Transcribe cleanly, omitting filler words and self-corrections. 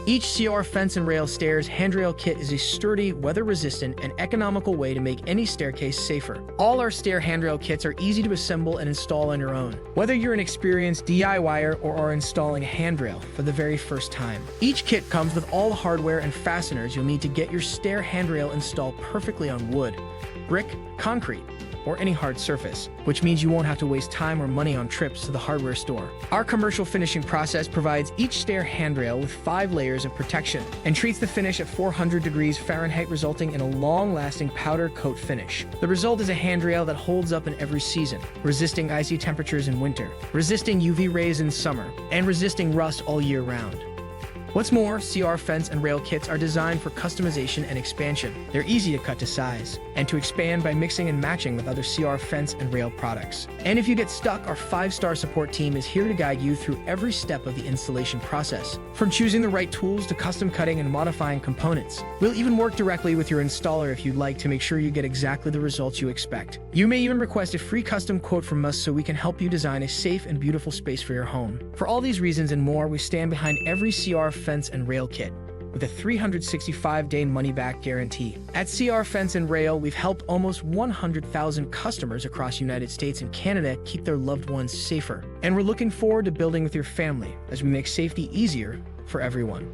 Each CR fence and rail stairs handrail kit is a sturdy, weather-resistant, and economical way to make any staircase safer. All our stair handrail kits are easy to assemble and install on your own, whether you're an experienced DIYer or are installing a handrail for the very first time. Each kit comes with all the hardware and fasteners you'll need to get your stair handrail installed perfectly on wood, brick, concrete, or any hard surface, which means you won't have to waste time or money on trips to the hardware store. Our commercial finishing process provides each stair handrail with 5 layers of protection and treats the finish at 400 degrees Fahrenheit, resulting in a long-lasting powder coat finish. The result is a handrail that holds up in every season, resisting icy temperatures in winter, resisting UV rays in summer, and resisting rust all year round. What's more, CR fence and rail kits are designed for customization and expansion. They're easy to cut to size and to expand by mixing and matching with other CR fence and rail products. And if you get stuck, our 5-star support team is here to guide you through every step of the installation process, from choosing the right tools to custom cutting and modifying components. We'll even work directly with your installer if you'd like, to make sure you get exactly the results you expect. You may even request a free custom quote from us so we can help you design a safe and beautiful space for your home. For all these reasons and more, we stand behind every CR fence and rail kit with a 365-day money-back guarantee. At CR Fence and Rail, we've helped almost 100,000 customers across the United States and Canada keep their loved ones safer. And we're looking forward to building with your family as we make safety easier for everyone.